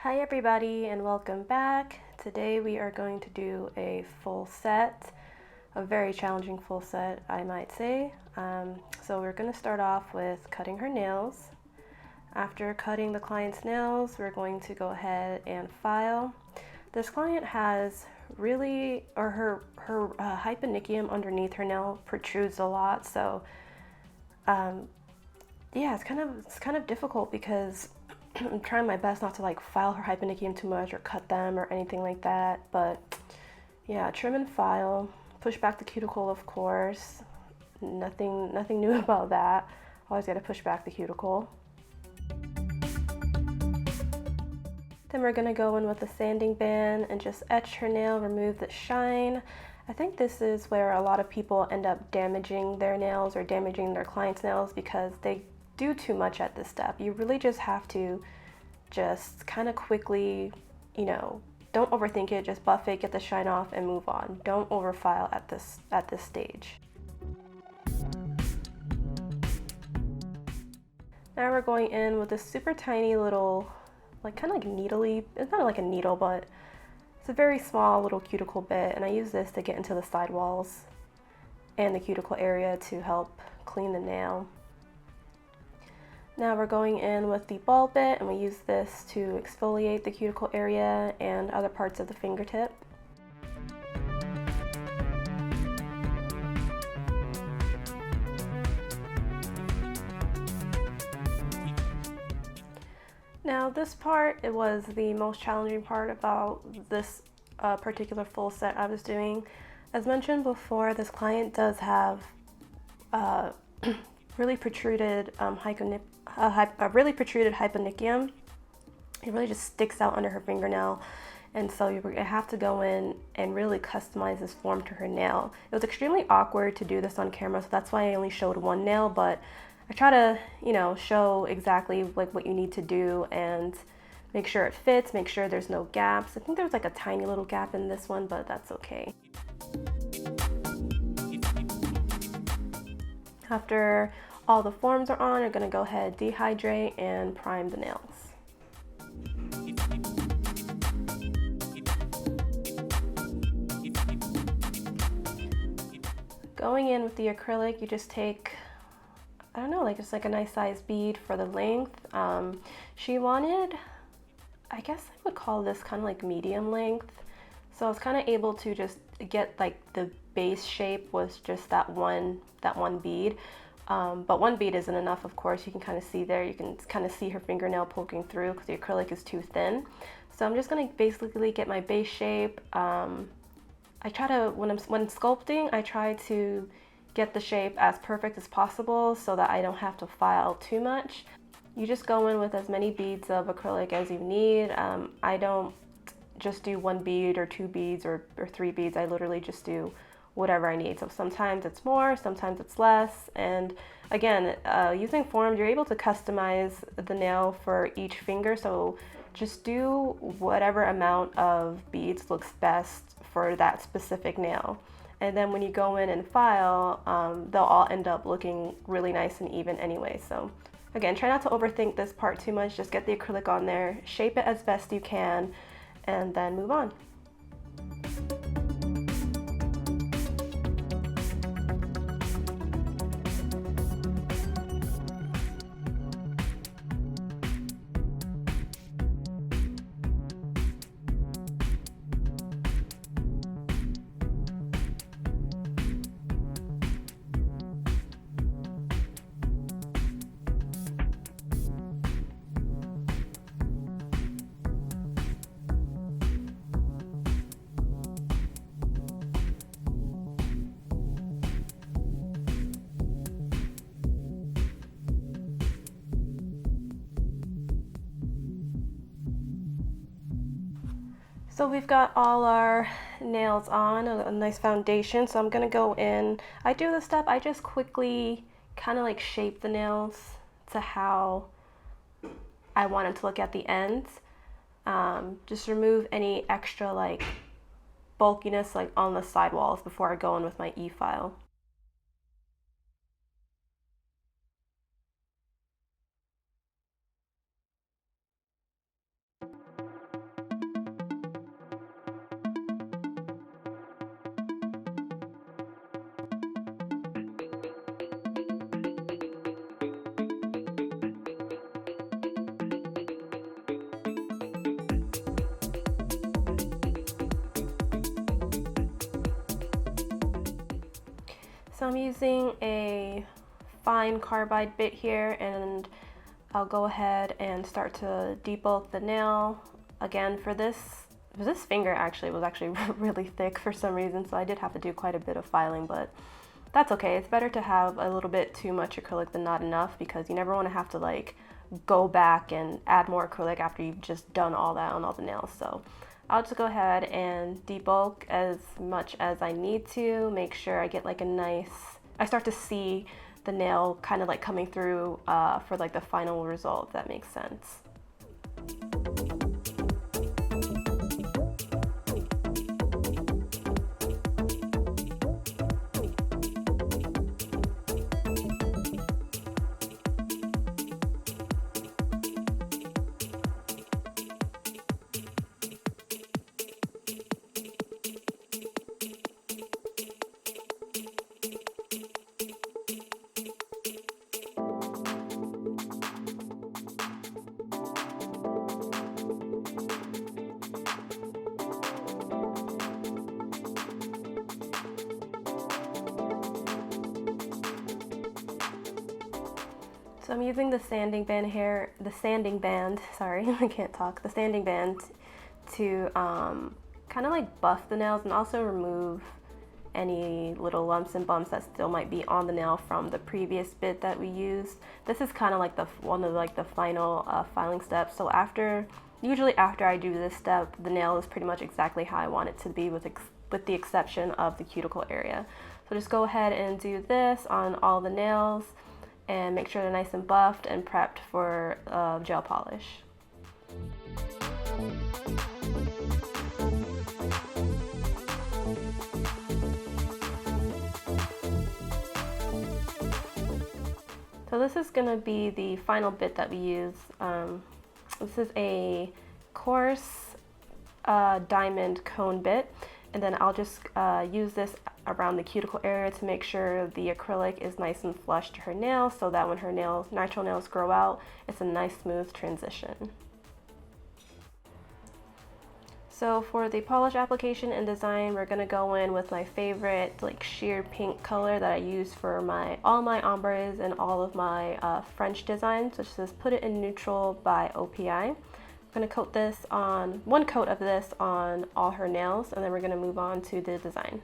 Hi everybody and welcome back. Today we are going to do a full set, a very challenging full set I might say. So we're going to start off with cutting her nails. After cutting the client's nails, we're going to go ahead and file. This client has really, or her hyponychium underneath her nail protrudes a lot, so yeah, it's kind of difficult because I'm trying my best not to like file her hyponychium too much or cut them or anything like that. But yeah, trim and file, push back the cuticle, of course. Nothing new about that. Always gotta push back the cuticle. Then we're gonna go in with a sanding band and just etch her nail, remove the shine. I think this is where a lot of people end up damaging their nails or damaging their clients' nails because they do too much at this step. You really just have to just kind of quickly, don't overthink it, just buff it, get the shine off and move on. Don't overfile at this stage. Now we're going in with this super tiny little, like kind of like needly, it's not like a needle, but it's a very small little cuticle bit, and I use this to get into the sidewalls and the cuticle area to help clean the nail. Now we're going in with the ball bit, and we use this to exfoliate the cuticle area and other parts of the fingertip. Now this part, it was the most challenging part about this particular full set I was doing. As mentioned before, this client does have really protruded really protruded hyponychium. It really just sticks out under her fingernail, and so you're gonna have to go in and really customize this form to her nail. It was extremely awkward to do this on camera, so that's why I only showed one nail, but I try to, show exactly like what you need to do and make sure it fits, make sure there's no gaps. I think there's like a tiny little gap in this one, but that's okay. After all the forms are on, you're gonna go ahead, dehydrate, and prime the nails. Going in with the acrylic, you just take, I don't know, like just like a nice size bead for the length. She wanted, I guess I would call this kind of like medium length. So I was kind of able to just get like the base shape was just that one bead. But one bead isn't enough, of course. You can kind of see there, you can kind of see her fingernail poking through because the acrylic is too thin. So I'm just going to basically get my base shape. I try to, when sculpting, I try to get the shape as perfect as possible so that I don't have to file too much. You just go in with as many beads of acrylic as you need. I don't just do one bead or two beads or three beads. I literally just do whatever I need. So sometimes it's more, sometimes it's less. And again, using forms, you're able to customize the nail for each finger. So just do whatever amount of beads looks best for that specific nail. And then when you go in and file, they'll all end up looking really nice and even anyway. So again, try not to overthink this part too much. Just get the acrylic on there, shape it as best you can, and then move on. So we've got all our nails on, a nice foundation. So I'm gonna go in, I do this step, I just quickly kind of like shape the nails to how I want it to look at the ends. Just remove any extra like bulkiness like on the sidewalls before I go in with my e-file. So I'm using a fine carbide bit here, and I'll go ahead and start to debulk the nail. Again, for this finger actually was really thick for some reason, so I did have to do quite a bit of filing, but that's okay. It's better to have a little bit too much acrylic than not enough, because you never want to have to like go back and add more acrylic after you've just done all that on all the nails. So I'll just go ahead and debulk as much as I need to, make sure I get like a nice, I start to see the nail kind of like coming through for like the final result, if that makes sense. So I'm using the sanding band here, sorry, I can't talk, the sanding band to kind of like buff the nails and also remove any little lumps and bumps that still might be on the nail from the previous bit that we used. This is kind of like one of the final filing steps. So usually after I do this step, the nail is pretty much exactly how I want it to be, with the exception of the cuticle area. So just go ahead and do this on all the nails and make sure they're nice and buffed and prepped for gel polish. So this is going to be the final bit that we use. This is a coarse diamond cone bit, and then I'll just use this around the cuticle area to make sure the acrylic is nice and flush to her nails, so that when her natural nails grow out, it's a nice smooth transition. So for the polish application and design, we're gonna go in with my favorite like sheer pink color that I use for all my ombres and all of my French designs, which is Put It in Neutral by OPI. I'm gonna coat this on, one coat of this on all her nails, and then we're gonna move on to the design.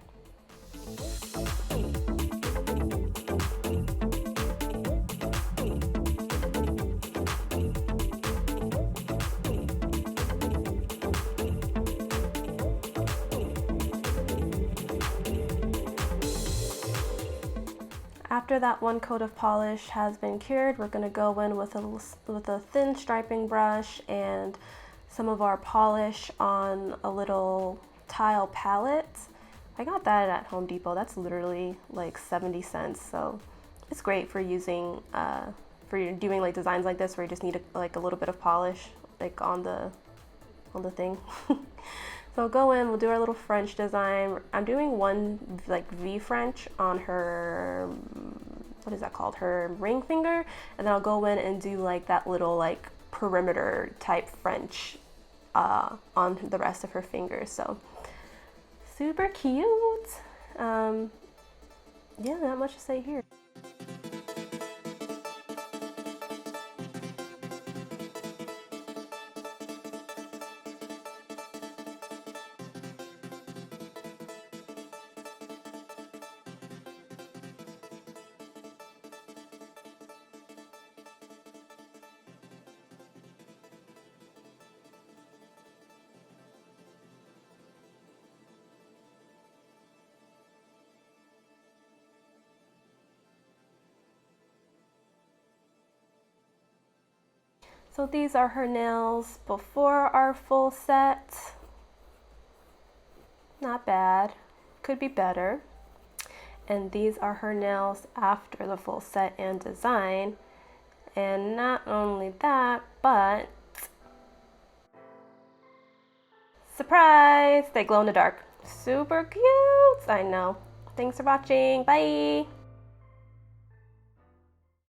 After that one coat of polish has been cured, we're going to go in with a thin striping brush and some of our polish on a little tile palette. I got that at Home Depot. That's literally like 70 cents. So it's great for using, for doing like designs like this where you just need like a little bit of polish like on the thing. So go in, we'll do our little French design. I'm doing one like V French on her, what is that called? Her ring finger. And then I'll go in and do like that little like perimeter type French on the rest of her fingers. So super cute. Yeah, not much to say here. So these are her nails before our full set. Not bad, could be better. And these are her nails after the full set and design. And not only that, but surprise, they glow in the dark. Super cute, I know. Thanks for watching, bye.